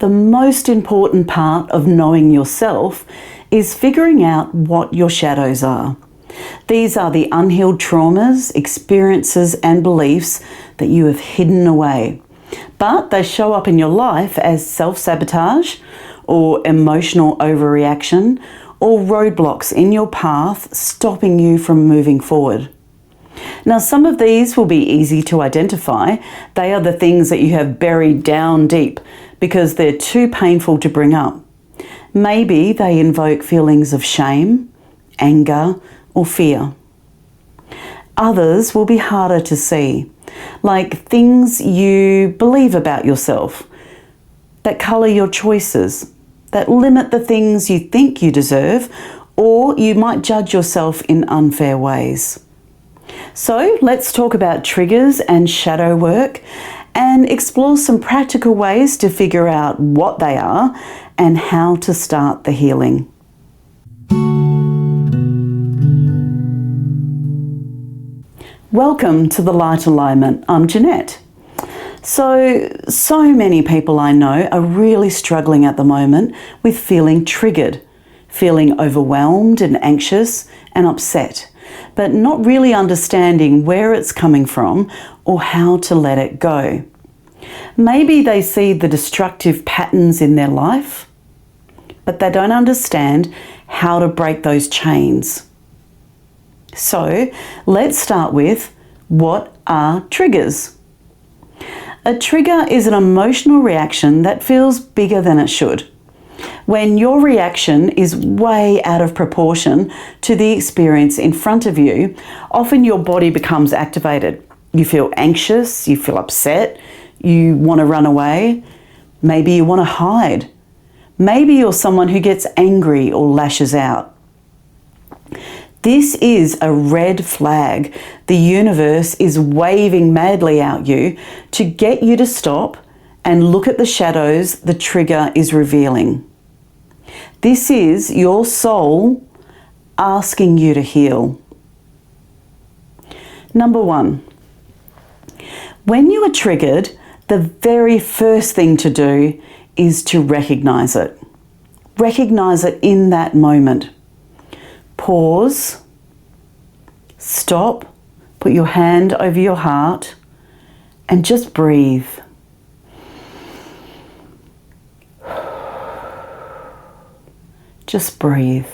The most important part of knowing yourself is figuring out what your shadows are. These are the unhealed traumas, experiences, and beliefs that you have hidden away. But they show up in your life as self-sabotage or emotional overreaction or roadblocks in your path stopping you from moving forward. Now, some of these will be easy to identify. They are the things that you have buried down deep because they're too painful to bring up. Maybe they invoke feelings of shame, anger, or fear. Others will be harder to see, like things you believe about yourself, that colour your choices, that limit the things you think you deserve, or you might judge yourself in unfair ways. So let's talk about triggers and shadow work and explore some practical ways to figure out what they are and how to start the healing. Welcome to the Light Alignment. I'm Jeanette. So many people I know are really struggling at the moment with feeling triggered, feeling overwhelmed and anxious and upset, but not really understanding where it's coming from or how to let it go. Maybe they see the destructive patterns in their life, but they don't understand how to break those chains. So let's start with, what are triggers? A trigger is an emotional reaction that feels bigger than it should. When your reaction is way out of proportion to the experience in front of you, often your body becomes activated. You feel anxious, you feel upset, you want to run away, maybe you want to hide. Maybe you're someone who gets angry or lashes out. This is a red flag. The universe is waving madly at you to get you to stop and look at the shadows the trigger is revealing. This is your soul asking you to heal. Number 1, when you are triggered, the very first thing to do is to recognize it. Recognize it in that moment. Pause, stop, put your hand over your heart, and just breathe. Just breathe.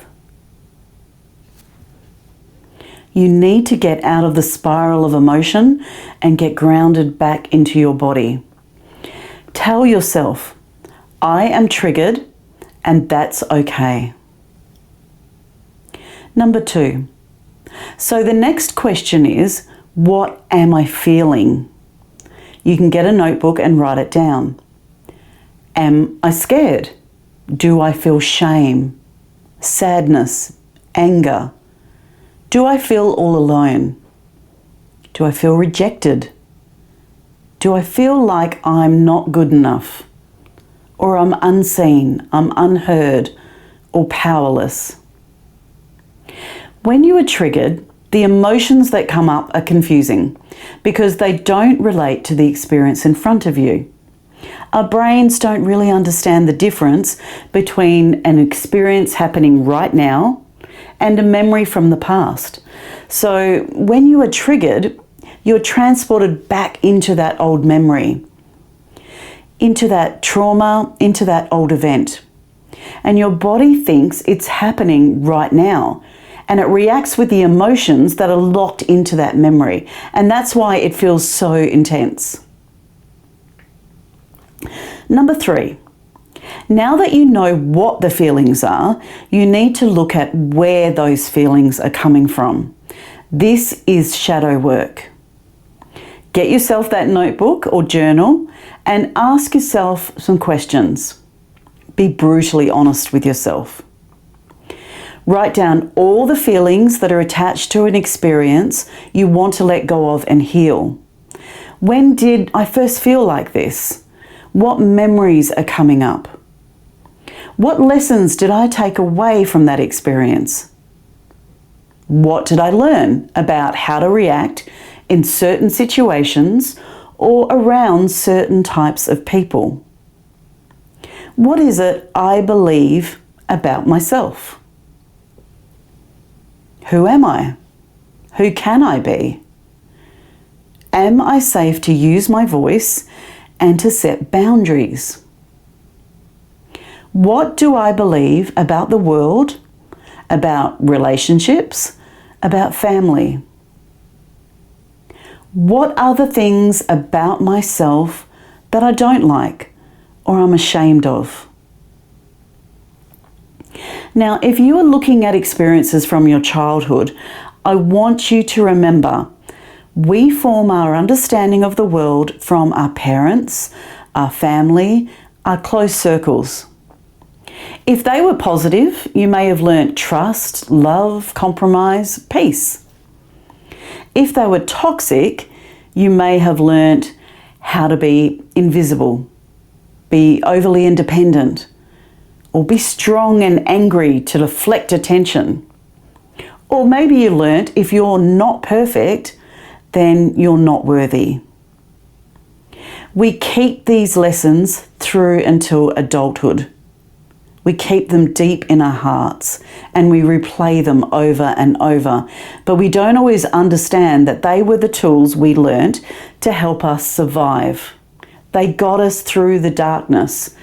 You need to get out of the spiral of emotion and get grounded back into your body. Tell yourself, I am triggered and that's okay. Number 2. So the next question is, what am I feeling? You can get a notebook and write it down. Am I scared? Do I feel shame, sadness, anger? Do I feel all alone? Do I feel rejected? Do I feel like I'm not good enough? Or I'm unseen, I'm unheard, or powerless? When you are triggered, the emotions that come up are confusing because they don't relate to the experience in front of you. Our brains don't really understand the difference between an experience happening right now and a memory from the past. So when you are triggered, you're transported back into that old memory, into that trauma, into that old event. And your body thinks it's happening right now. And it reacts with the emotions that are locked into that memory. And that's why it feels so intense. Number 3, now that you know what the feelings are, you need to look at where those feelings are coming from. This is shadow work. Get yourself that notebook or journal and ask yourself some questions. Be brutally honest with yourself. Write down all the feelings that are attached to an experience you want to let go of and heal. When did I first feel like this? What memories are coming up? What lessons did I take away from that experience? What did I learn about how to react in certain situations or around certain types of people? What is it I believe about myself? Who am I? Who can I be? Am I safe to use my voice and to set boundaries? What do I believe about the world, about relationships, about family? What are the things about myself that I don't like or I'm ashamed of? Now, if you are looking at experiences from your childhood, I want you to remember we form our understanding of the world from our parents, our family, our close circles. If they were positive, you may have learnt trust, love, compromise, peace. If they were toxic, you may have learnt how to be invisible, be overly independent, or be strong and angry to deflect attention. Or maybe you learnt if you're not perfect, then you're not worthy. We keep these lessons through until adulthood. We keep them deep in our hearts and we replay them over and over, but we don't always understand that they were the tools we learnt to help us survive. They got us through the darkness,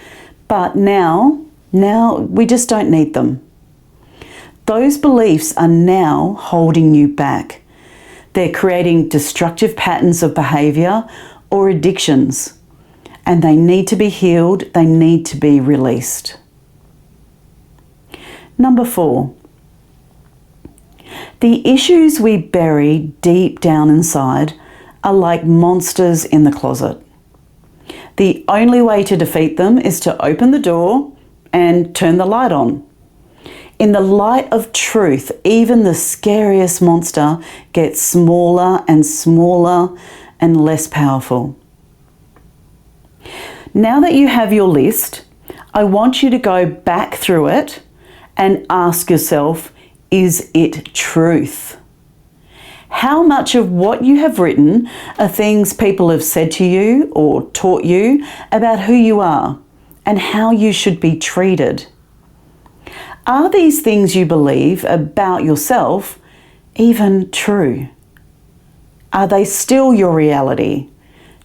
but now we just don't need them. Those beliefs are now holding you back. They're creating destructive patterns of behaviour or addictions, and they need to be healed, they need to be released. Number 4, the issues we bury deep down inside are like monsters in the closet. The only way to defeat them is to open the door and turn the light on. In the light of truth, even the scariest monster gets smaller and smaller and less powerful. Now that you have your list, I want you to go back through it and ask yourself, is it truth? How much of what you have written are things people have said to you or taught you about who you are and how you should be treated? Are these things you believe about yourself even true? Are they still your reality?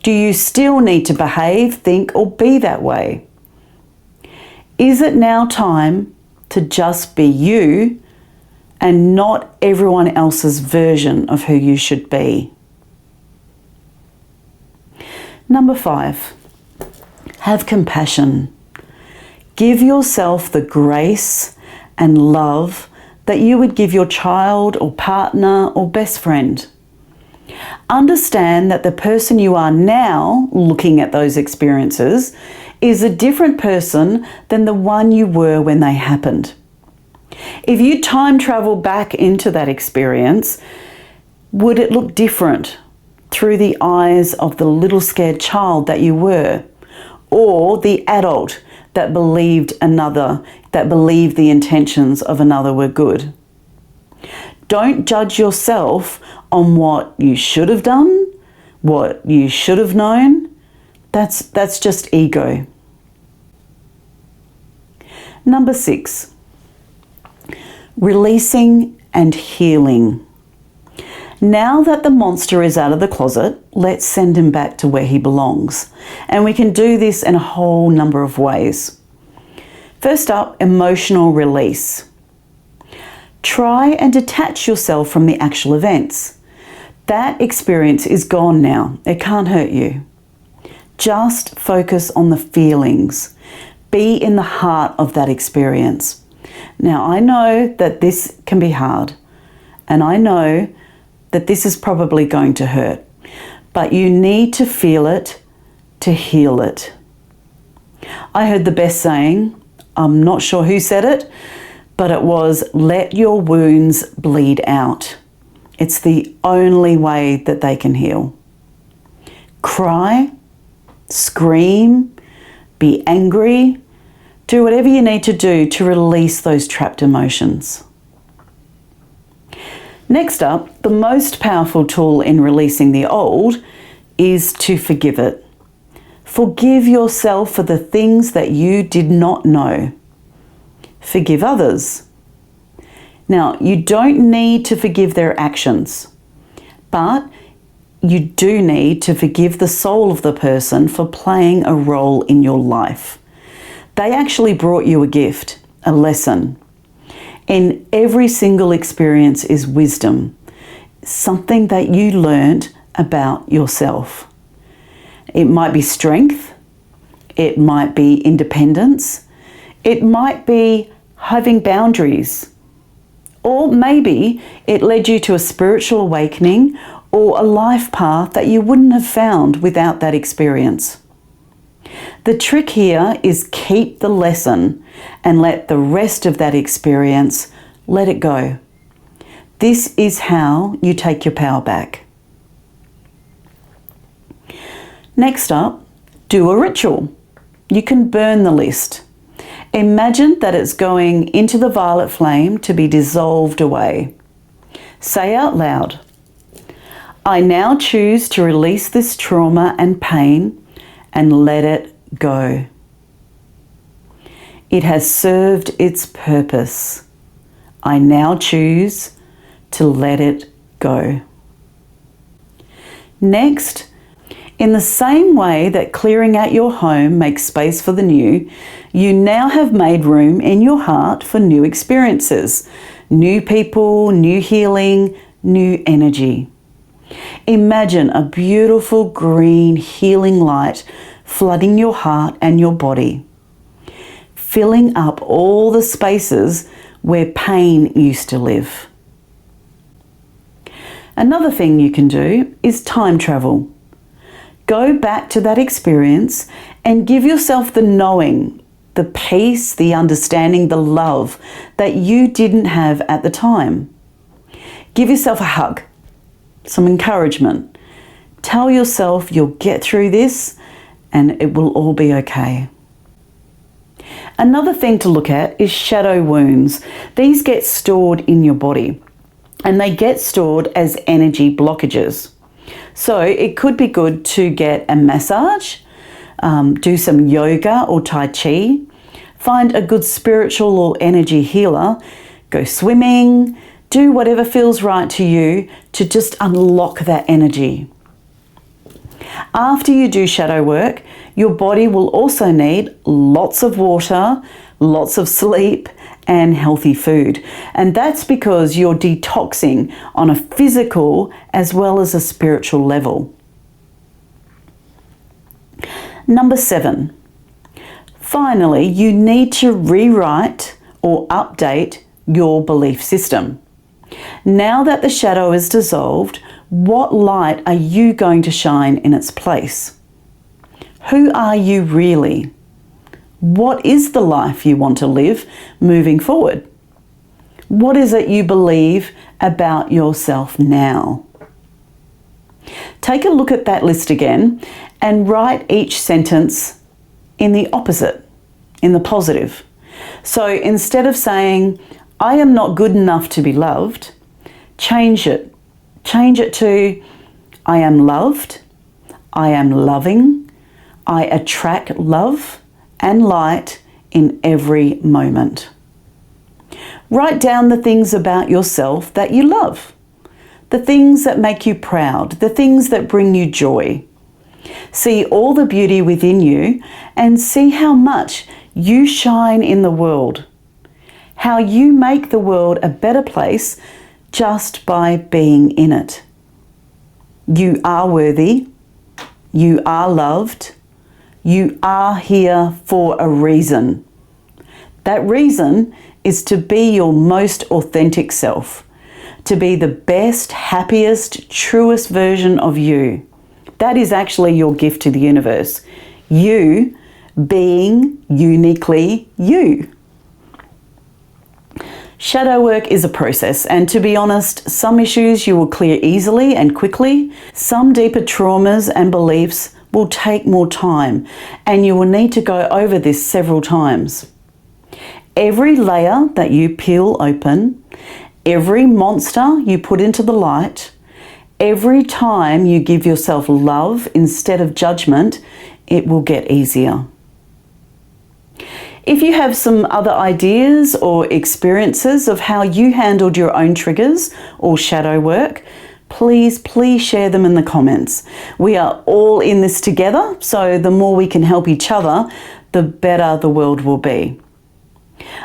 Do you still need to behave, think, or be that way? Is it now time to just be you and not everyone else's version of who you should be? Number 5, have compassion. Give yourself the grace and love that you would give your child or partner or best friend. Understand that the person you are now looking at those experiences is a different person than the one you were when they happened. If you time travel back into that experience, would it look different through the eyes of the little scared child that you were, or the adult that believed the intentions of another were good? Don't judge yourself on what you should have done, what you should have known. That's just ego. Number 6, releasing and healing. Now that the monster is out of the closet, let's send him back to where he belongs. And we can do this in a whole number of ways. First up, emotional release. Try and detach yourself from the actual events. That experience is gone now. It can't hurt you. Just focus on the feelings. Be in the heart of that experience. Now, I know that this can be hard, and I know that this is probably going to hurt, but you need to feel it to heal it. I heard the best saying, I'm not sure who said it, but it was, let your wounds bleed out. It's the only way that they can heal. Cry, scream, be angry, do whatever you need to do to release those trapped emotions. Next up, the most powerful tool in releasing the old is to forgive it. Forgive yourself for the things that you did not know. Forgive others. Now, you don't need to forgive their actions, but you do need to forgive the soul of the person for playing a role in your life. They actually brought you a gift, a lesson. In every single experience is wisdom, something that you learned about yourself. It might be strength, it might be independence, it might be having boundaries, or maybe it led you to a spiritual awakening or a life path that you wouldn't have found without that experience. The trick here is keep the lesson and let the rest of that experience, let it go. This is how you take your power back. Next up, do a ritual. You can burn the list. Imagine that it's going into the violet flame to be dissolved away. Say out loud, I now choose to release this trauma and pain and let it go. It has served its purpose. I now choose to let it go. Next, in the same way that clearing out your home makes space for the new, you now have made room in your heart for new experiences, new people, new healing, new energy. Imagine a beautiful green healing light flooding your heart and your body, filling up all the spaces where pain used to live. Another thing you can do is time travel. Go back to that experience and give yourself the knowing, the peace, the understanding, the love that you didn't have at the time. Give yourself a hug, some encouragement. Tell yourself you'll get through this and it will all be okay. Another thing to look at is shadow wounds. These get stored in your body and they get stored as energy blockages. So it could be good to get a massage, do some yoga or Tai Chi, find a good spiritual or energy healer, go swimming, do whatever feels right to you to just unlock that energy. After you do shadow work, your body will also need lots of water, lots of sleep, and healthy food. And that's because you're detoxing on a physical as well as a spiritual level. Number 7. Finally, you need to rewrite or update your belief system. Now that the shadow is dissolved, what light are you going to shine in its place? Who are you really? What is the life you want to live moving forward? What is it you believe about yourself now? Take a look at that list again and write each sentence in the opposite, in the positive. So instead of saying, I am not good enough to be loved, change it. Change it to, I am loved, I am loving, I attract love and light in every moment. Write down the things about yourself that you love, the things that make you proud, the things that bring you joy. See all the beauty within you and see how much you shine in the world, how you make the world a better place just by being in it. You are worthy, you are loved, you are here for a reason. That reason is to be your most authentic self, to be the best, happiest, truest version of you. That is actually your gift to the universe. You being uniquely you. Shadow work is a process, and to be honest, some issues you will clear easily and quickly. Some deeper traumas and beliefs will take more time, and you will need to go over this several times. Every layer that you peel open, every monster you put into the light, every time you give yourself love instead of judgment, it will get easier. If you have some other ideas or experiences of how you handled your own triggers or shadow work, please share them in the comments. We are all in this together, so the more we can help each other, the better the world will be.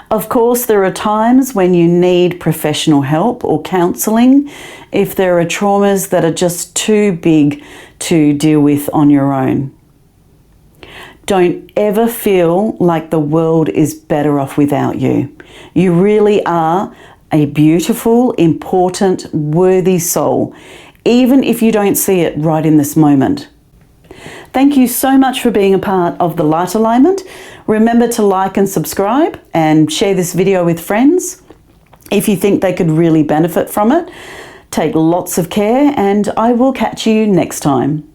Of course, there are times when you need professional help or counselling if there are traumas that are just too big to deal with on your own. Don't ever feel like the world is better off without you. You really are a beautiful, important, worthy soul, even if you don't see it right in this moment. Thank you so much for being a part of the Light Alignment. Remember to like and subscribe and share this video with friends if you think they could really benefit from it. Take lots of care, and I will catch you next time.